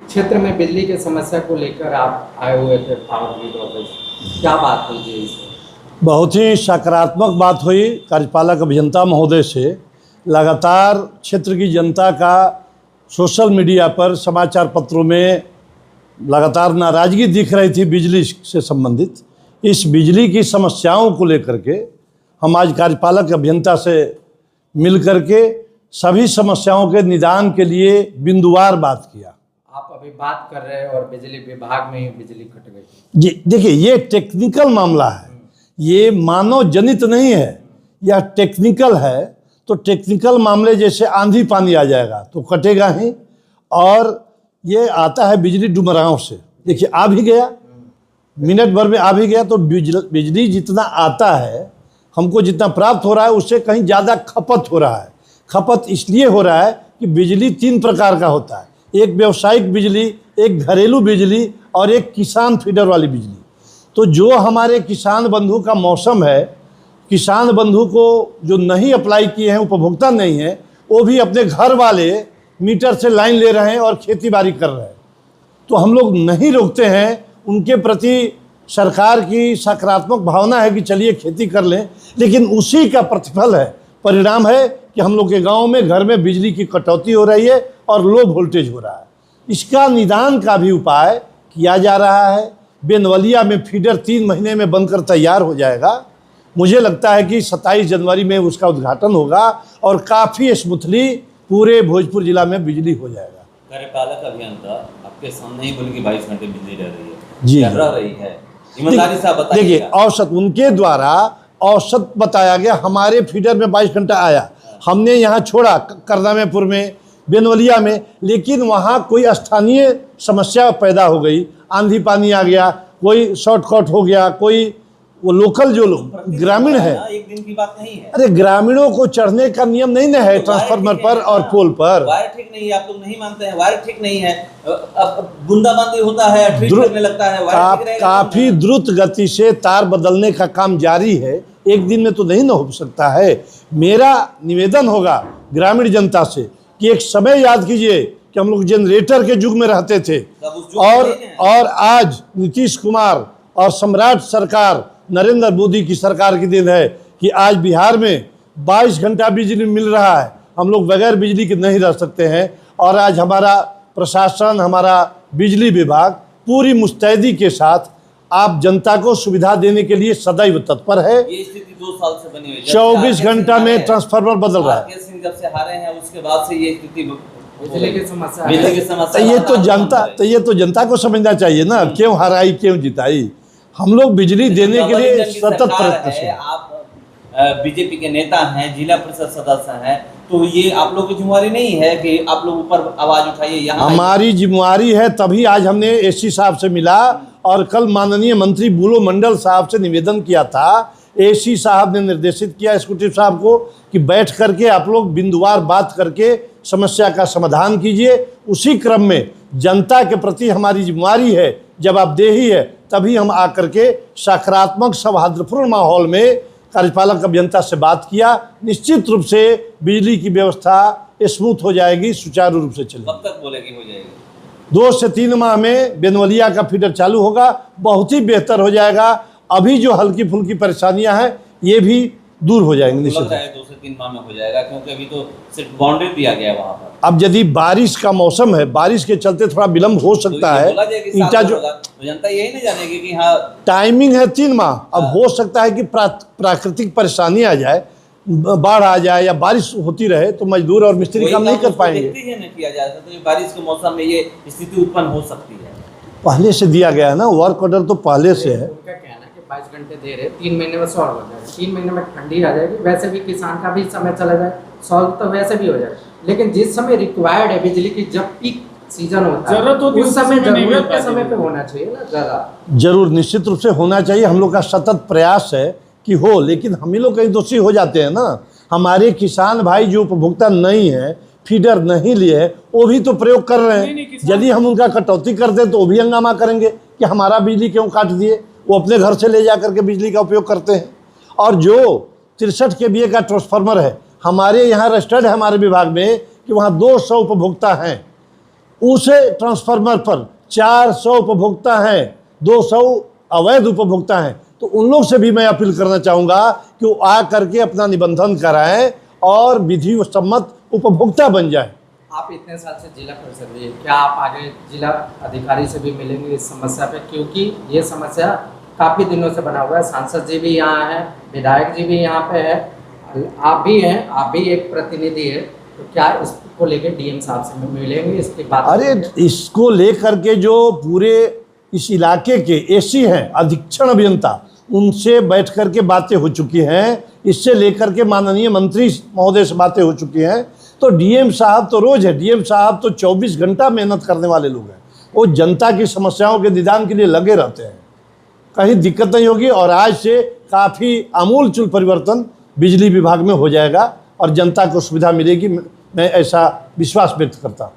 क्षेत्र में बिजली की समस्या को लेकर आप आए हुए थे पावर ग्रिड ऑफिस, क्या बात हुई थी इसमें? बहुत ही सकारात्मक बात हुई कार्यपालक अभियंता महोदय से। लगातार क्षेत्र की जनता का सोशल मीडिया पर, समाचार पत्रों में लगातार नाराज़गी दिख रही थी बिजली से संबंधित। इस बिजली की समस्याओं को लेकर के हम आज कार्यपालक अभियंता से मिल करके सभी समस्याओं के निदान के लिए बिंदुवार बात किया। आप अभी बात कर रहे हैं और बिजली विभाग में ही बिजली कट गई। जी देखिए, ये टेक्निकल मामला है, ये मानव जनित नहीं है, यह टेक्निकल है। तो टेक्निकल मामले जैसे आंधी पानी आ जाएगा तो कटेगा ही, और ये आता है बिजली डुमराव से। देखिए आ भी गया, मिनट भर में आ भी गया। तो बिजली जितना आता है, हमको जितना प्राप्त हो रहा है, उससे कहीं ज़्यादा खपत हो रहा है। खपत इसलिए हो रहा है कि बिजली 3 प्रकार का होता है, एक व्यावसायिक बिजली, एक घरेलू बिजली और एक किसान फीडर वाली बिजली। तो जो हमारे किसान बंधु का मौसम है, किसान बंधु को जो नहीं अप्लाई किए हैं, उपभोक्ता नहीं है, वो भी अपने घर वाले मीटर से लाइन ले रहे हैं और खेती बाड़ी कर रहे हैं। तो हम लोग नहीं रोकते हैं, उनके प्रति सरकार की सकारात्मक भावना है कि चलिए खेती कर लें, लेकिन उसी का प्रतिफल है, परिणाम है कि हम लोग के गांव में घर में बिजली की कटौती हो रही है और लो वोल्टेज हो रहा है। इसका निदान का भी उपाय किया जा रहा है। बेनवलिया में फीडर 3 महीने में बनकर तैयार हो जाएगा। मुझे लगता है कि 27 जनवरी में उसका उद्घाटन होगा और काफ़ी स्मूथली पूरे भोजपुर जिला में बिजली हो जाएगा। कार्यपालक अभियंता आपके सामने ही बोले कि 22 घंटे बिजली रह रही है। जी रह रही है, ईमानदारी से बताइए। देखिए, औसत उनके द्वारा औसत बताया गया, हमारे फीडर में 22 घंटा आया। हमने यहाँ छोड़ा करदामेपुर में, बेनवलिया में, लेकिन वहाँ कोई स्थानीय समस्या पैदा हो गई, आंधी पानी आ गया, कोई शॉर्टकट हो गया, कोई वो लोकल जो ग्रामीण है। एक दिन की बात नहीं है। अरे ग्रामीणों को चढ़ने का नियम नहीं ना है ट्रांसफार्मर पर और पोल पर। वायर ठीक नहीं है, आप लोग नहीं मानते हैं, वायर ठीक नहीं है। अब बूंदाबांदी होता है, ठीक करने लगता है, वायर ठीक रहेगा। काफी द्रुत गति से तार बदलने का काम जारी है, एक दिन में तो नहीं ना हो सकता है। मेरा निवेदन होगा ग्रामीण जनता से कि एक समय याद कीजिए कि हम लोग जनरेटर के युग में रहते थे, और आज नीतीश कुमार और सम्राट सरकार नरेंद्र मोदी की सरकार की दिन है कि आज बिहार में 22 घंटा बिजली मिल रहा है। हम लोग बगैर बिजली के नहीं रह सकते हैं, और आज हमारा प्रशासन, हमारा बिजली विभाग पूरी मुस्तैदी के साथ आप जनता को सुविधा देने के लिए सदैव तत्पर है। ये स्थिति 2 साल से बनी हुई है। 24 घंटा में ट्रांसफार्मर बदल रहा है। जब से हारे हैं उसके बाद से ये स्थिति बिजली की समस्या ये तो जनता को समझना चाहिए ना, क्यों हराई क्यों जिताई। हम लोग बिजली देने के लिए सतत प्रयत्नशील। आप बीजेपी के नेता हैं, जिला परिषद सदस्य हैं, तो ये आप लोगों की जिम्मेवारी नहीं है कि आप लोग ऊपर आवाज उठाइए? यहाँ हमारी जिम्मेवारी है, तभी आज हमने एससी साहब से मिला और कल माननीय मंत्री बुलो मंडल साहब से निवेदन किया था। एससी साहब ने निर्देशित किया एग्जीक्यूटिव साहब को कि बैठ करके आप लोग बिंदुवार बात करके समस्या का समाधान कीजिए। उसी क्रम में जनता के प्रति हमारी जिम्मेवारी है, जवाबदेही है, तभी हम आकर के सकारात्मक सौहार्दपूर्ण माहौल में कार्यपालक अभियंता से बात किया। निश्चित रूप से बिजली की व्यवस्था स्मूथ हो जाएगी, सुचारू रूप से चलेगी। कब तक बोलेगी हो जाएगी? 2 से 3 माह में बेनवलिया का फीडर चालू होगा, बहुत ही बेहतर हो जाएगा। अभी जो हल्की फुल्की परेशानियां हैं ये भी दूर हो जाएंगी निश्चित। 2 से 3 माह में हो जाएगा, क्योंकि अभी तो सिर्फ बाउंड्री दिया गया है वहाँ पर। अब यदि बारिश का मौसम है, बारिश के चलते थोड़ा विलम्ब हो सकता है। ईटा जो जनता यही नहीं जानेगी कि हाँ टाइमिंग है 3 माह। अब हो सकता है कि प्राकृतिक परेशानी आ जाए, बाढ़ आ जाए या बारिश होती रहे, तो मजदूर और मिस्त्री काम नहीं कर पाएंगे। किया जाए तो बारिश के मौसम में ये स्थिति उत्पन्न हो सकती है। पहले से दिया गया है ना, वर्क ऑर्डर तो पहले से है। उनका कहना है कि 22 घंटे दे रहे, 3 महीने में सॉल्व हो जाएगा, 3 महीने में ठंडी आ जाएगी। वैसे भी किसान का भी समय चला जाए, सॉल्व तो वैसे भी हो जाएगा, लेकिन जिस समय रिक्वायर्ड है बिजली की, जब पीक सीजन होता है उस समय जरूरत के समय पे होना चाहिए ना। ज़्यादा जरूर निश्चित रूप से होना चाहिए। हम लोग का सतत प्रयास है कि हो, लेकिन हम ही लोग कहीं दोषी हो जाते हैं ना। हमारे किसान भाई जो उपभोक्ता नहीं है, फीडर नहीं लिए, वो भी तो प्रयोग कर रहे हैं। यदि हम उनका कटौती कर दें तो वो भी हंगामा करेंगे कि हमारा बिजली क्यों काट दिए। वो अपने घर से ले जा करके बिजली का उपयोग करते हैं। और जो 63 kVA का ट्रांसफार्मर है, हमारे यहाँ रजिस्टर्ड है हमारे विभाग में कि वहाँ 200 उपभोक्ता हैं। उस ट्रांसफार्मर पर 400 उपभोक्ता हैं, 200 अवैध उपभोक्ता हैं, तो उन लोग से भी मैं अपील करना चाहूँगा कि वो आ करके अपना निबंधन कराएं और विधि सम्मत उपभोक्ता बन जाए। आप इतने साल से जिला परिषद में, क्या आप आगे जिला अधिकारी से भी मिलेंगे इस समस्या पे? क्योंकि ये समस्या काफ़ी दिनों से बना हुआ है। सांसद जी भी यहाँ हैं, विधायक जी भी यहाँ पे है, आप भी हैं, आप भी एक प्रतिनिधि है, तो क्या इसको लेके डीएम साहब से मिलेंगे इसके बाद? अरे इसको लेकर के जो पूरे इस इलाके के एसी हैं, अधीक्षण अभियंता, उनसे बैठ कर के बातें हो चुकी हैं, इससे लेकर के माननीय मंत्री महोदय से बातें हो चुकी हैं। तो डीएम साहब तो रोज़ है, डीएम साहब तो 24 घंटा मेहनत करने वाले लोग हैं, वो जनता की समस्याओं के निदान के लिए लगे रहते हैं, कहीं दिक्कत नहीं होगी। और आज से काफ़ी आमूलचूल परिवर्तन बिजली विभाग में हो जाएगा और जनता को सुविधा मिलेगी, मैं ऐसा विश्वास व्यक्त करता हूँ।